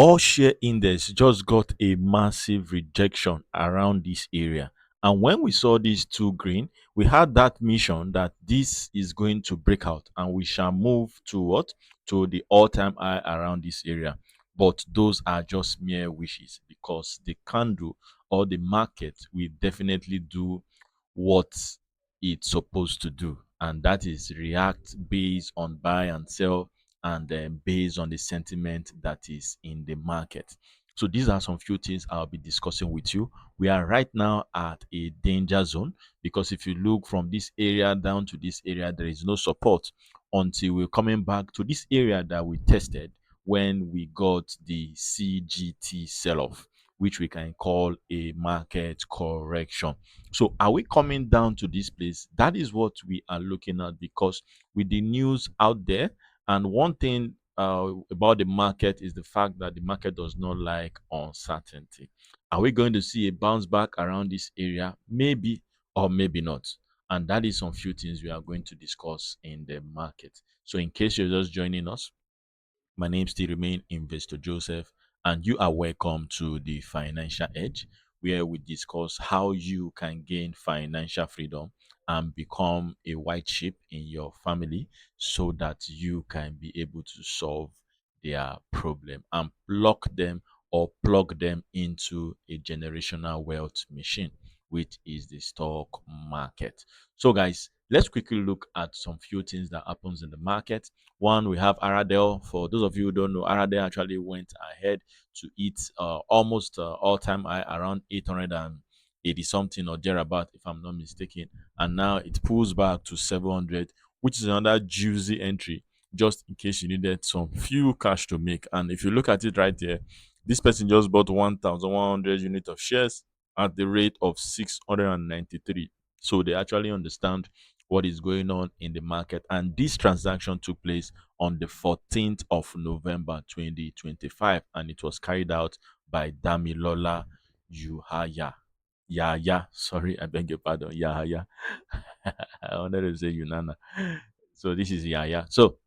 all share index just got a massive rejection around this area. And when we saw these two green, we had that mission that this is going to break out and we shall move to what? To the all-time high around this area. But those are just mere wishes because the candle or the market will definitely do what it's supposed to do, and that is react based on buy and sell, and then based on the sentiment that is in the market. So these are some few things I'll be discussing with you. We are right now at a danger zone because if you look from this area down to this area, there is no support until we're coming back to this area that we tested when we got the CGT sell off, which we can call a market correction. So, are we coming down to this place? That is what we are looking at because with the news out there, and one thing about the market is the fact that the market does not like uncertainty. Are we going to see a bounce back around this area? Maybe or maybe not. And that is some few things we are going to discuss in the market. So, in case you're just joining us, my name still remain Investor Joseph, and you are welcome to the Financial Edge, where we discuss how you can gain financial freedom and become a white sheep in your family so that you can be able to solve their problem and block them or plug them into a generational wealth machine, which is the stock market. So, guys, let's quickly look at some few things that happens in the market. One, we have Aradel. For those of you who don't know, Aradel actually went ahead to eat almost all-time high around 880 something or thereabout, if I'm not mistaken. And now it pulls back to 700, which is another juicy entry, just in case you needed some few cash to make. And if you look at it right there, this person just bought 1,100 units of shares at the rate of 693. So they actually understand what is going on in the market. And this transaction took place on the 14th of November 2025, and it was carried out by Damilola Yuhaya. Yaya, sorry, I beg your pardon. Yahaya. I wanted to say Yunana. So this is Yaya. So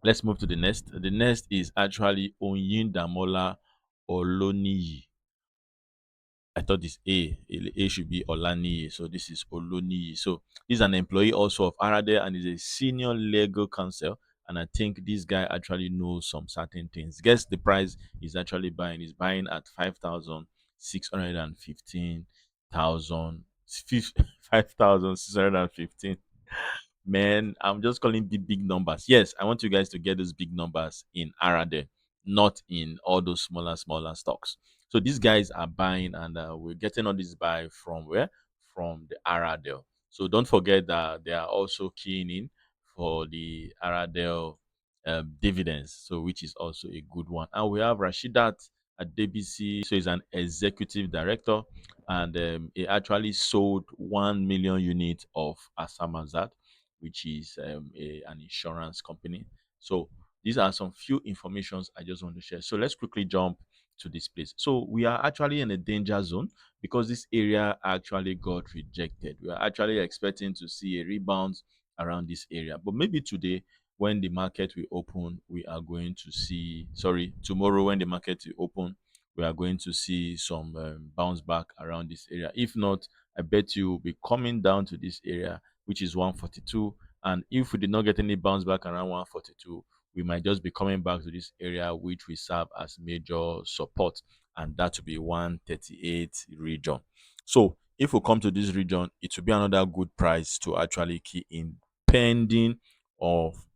let's move to the next. The next is actually Onyin Damola Oloniyi. I thought this A should be Olani, so this is Oloni. So he's an employee also of Arade and is a senior legal counsel. And I think this guy actually knows some certain things. Guess the price he's actually buying. He's buying at 5,615,000, 5,615. Man, I'm just calling the big numbers. Yes, I want you guys to get those big numbers in Arade, not in all those smaller stocks. So these guys are buying, and we're getting all this buy from where? From the Aradel. So don't forget that they are also keying in for the Aradel dividends, so which is also a good one. And we have Rashidat at DBC, so he's an executive director, and he actually sold 1 million units of Asamazat, which is an insurance company. So these are some few informations I just want to share. So let's quickly jump to this place. So we are actually in a danger zone because this area actually got rejected. We are actually expecting to see a rebound around this area, but maybe today when the market will open, we are going to see. Sorry, tomorrow when the market will open, we are going to see some bounce back around this area. If not, I bet you will be coming down to this area, which is 142. And if we did not get any bounce back around 142, we might just be coming back to this area, which we serve as major support, and that will be 138 region. So if we come to this region, it will be another good price to actually key in, pending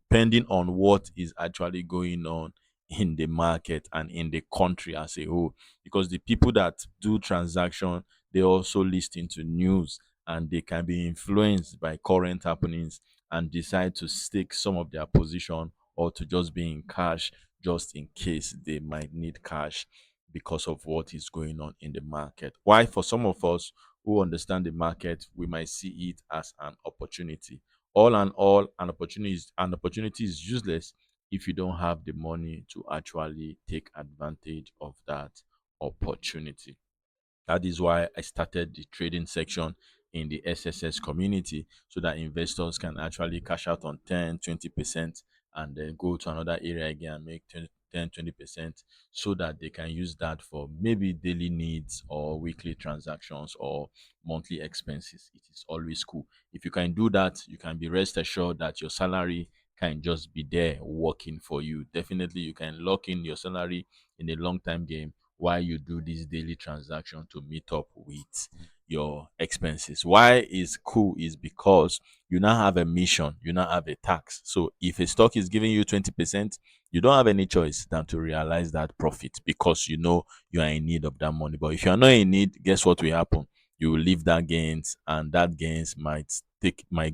pending on what is actually going on in the market and in the country as a whole, because the people that do transaction, they also listen to news, and they can be influenced by current happenings and decide to stake some of their position or to just be in cash just in case they might need cash because of what is going on in the market. Why, for some of us who understand the market, we might see it as an opportunity. All and all, an opportunity is useless if you don't have the money to actually take advantage of that opportunity. That is why I started the trading section in the SSS community so that investors can actually cash out on 10, 20% and then go to another area again and make 10, 20%, so that they can use that for maybe daily needs or weekly transactions or monthly expenses. It is always cool. If you can do that, you can be rest assured that your salary can just be there working for you. Definitely, you can lock in your salary in a long time game while you do this daily transaction to meet up with your expenses. Why is cool is because you now have a mission, you now have a tax. So if a stock is giving you 20%, you don't have any choice than to realize that profit because you know you are in need of that money. But if you are not in need, guess what will happen? You will leave that gains, and that gains might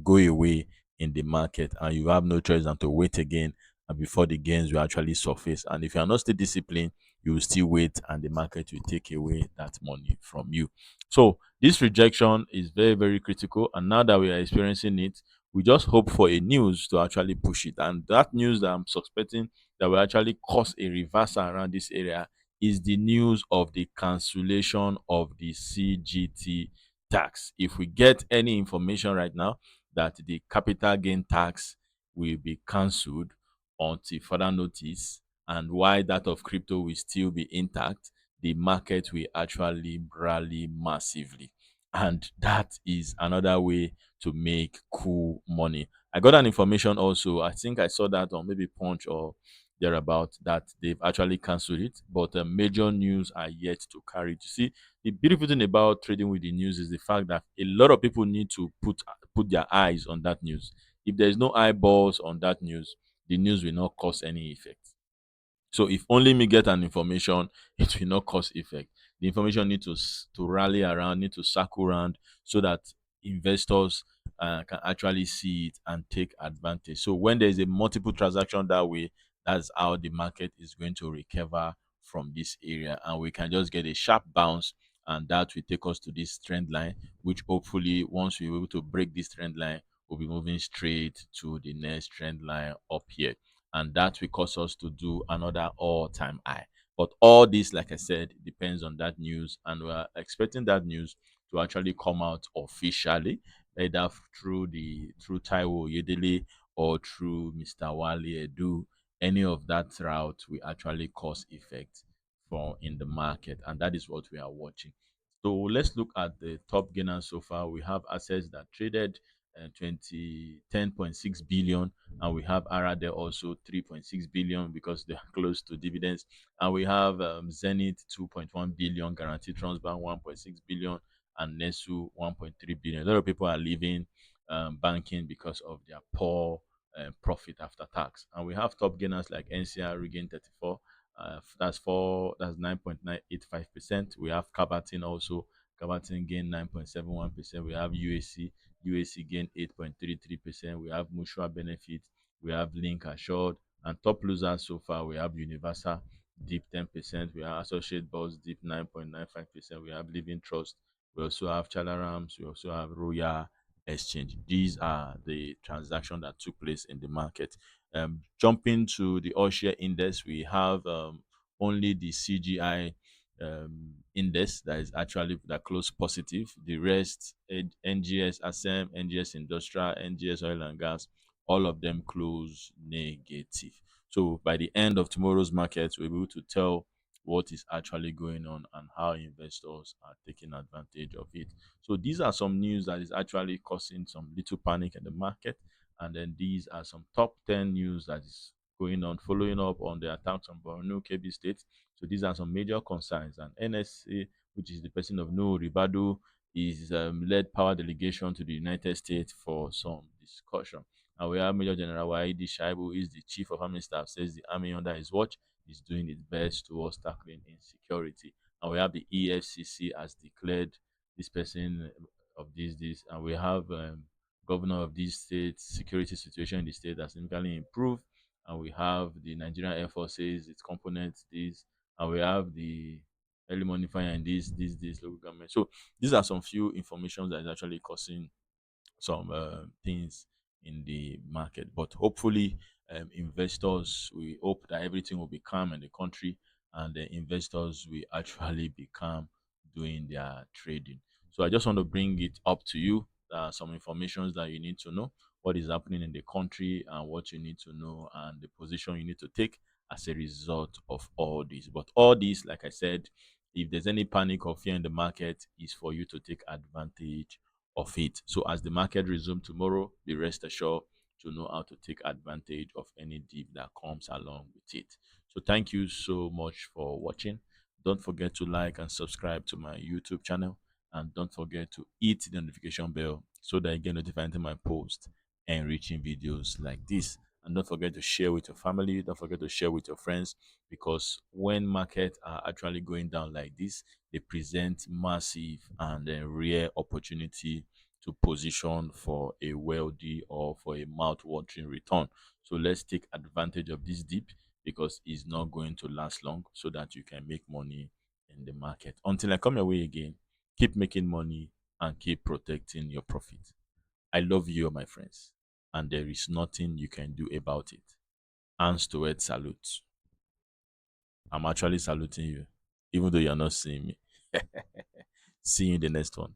go away in the market, and you have no choice than to wait again and before the gains will actually surface. And if you are not still disciplined, you will still wait and the market will take away that money from you. So this rejection is very, very critical. And now that we are experiencing it, we just hope for a news to actually push it. And that news that I'm suspecting that will actually cause a reversal around this area is the news of the cancellation of the CGT tax. If we get any information right now that the capital gain tax will be cancelled until further notice, and why that of crypto will still be intact, the market will actually rally massively. And that is another way to make cool money. I got an information also. I think I saw that on maybe Punch or thereabout that they've actually cancelled it, but major news are yet to carry. To see, the beautiful thing about trading with the news is the fact that a lot of people need to put their eyes on that news. If there's no eyeballs on that news, the news will not cause any effect. So if only me get an information, it will not cause effect. The information need to rally around, need to circle around, so that investors can actually see it and take advantage. So when there is a multiple transaction that way, that's how the market is going to recover from this area, and we can just get a sharp bounce, and that will take us to this trend line. Which hopefully, once we're able to break this trend line, we'll be moving straight to the next trend line up here, and that will cause us to do another all-time high. But all this, like I said, depends on that news, and we're expecting that news to actually come out officially, either through Taiwo Yedele or through Mr. Wale Edu. Any of that route will actually cause effect for in the market, and that is what we are watching. So let's look at the top gainers so far. We have assets that traded 10.6 billion, and we have ARA there also 3.6 billion because they are close to dividends, and we have Zenith 2.1 billion, Guaranteed Transbank 1.6 billion, and Nesu 1.3 billion. A lot of people are leaving banking because of their poor profit after tax, and we have top gainers like NCR regain 34. That's 9.985%. We have Kabatin also. Kabatin gain 9.71%. We have UAC gain 8.33%. We have Mutual Benefit. We have Link Assured. And top losers so far, we have Universal dip 10%. We have Associate Boss dip 9.95%. We have Living Trust. We also have Chalarams. We also have Royal Exchange. These are the transactions that took place in the market. Jumping to the all share index, we have only the CGI index that is actually that closed positive. The rest, NGS ASEM, NGS Industrial, NGS Oil and Gas, all of them close negative. So by the end of tomorrow's market, we'll be able to tell what is actually going on and how investors are taking advantage of it. So these are some news that is actually causing some little panic in the market. And then these are some top 10 news that is going on, following up on the attacks on Borno, Kebbi State. So these are some major concerns. And NSA, which is the person of No Ribadu, is led power delegation to the United States for some discussion. And we have Major General Waidi Shaibu, who is the chief of army staff, says the army under his watch is doing its best towards tackling insecurity. And we have the EFCC has declared this person of this, and we have governor of this state, security situation in the state has significantly improved, and we have the Nigerian Air Force says its components this, and we have the early morning fire in this local government. So these are some few information that is actually causing some things in the market. But hopefully, investors, we hope that everything will be calm in the country, and the investors will actually become doing their trading. So I just want to bring it up to you. Some information that you need to know, what is happening in the country, and what you need to know, and the position you need to take, as a result of all this. But all this, like I said, if there's any panic or fear in the market, is for you to take advantage of it. So as the market resume tomorrow, be rest assured to know how to take advantage of any dip that comes along with it. So thank you so much for watching. Don't forget to like and subscribe to my YouTube channel, and don't forget to hit the notification bell so that you get notified when my post enriching videos like this. And don't forget to share with your family. Don't forget to share with your friends, because when markets are actually going down like this, they present massive and rare opportunity to position for a wealthy or for a mouth-watering return. So let's take advantage of this dip, because it's not going to last long, so that you can make money in the market. Until I come your way again, keep making money and keep protecting your profit. I love you, my friends, and there is nothing you can do about it. Hands to earth salute. I'm actually saluting you, even though you're not seeing me. See you in the next one.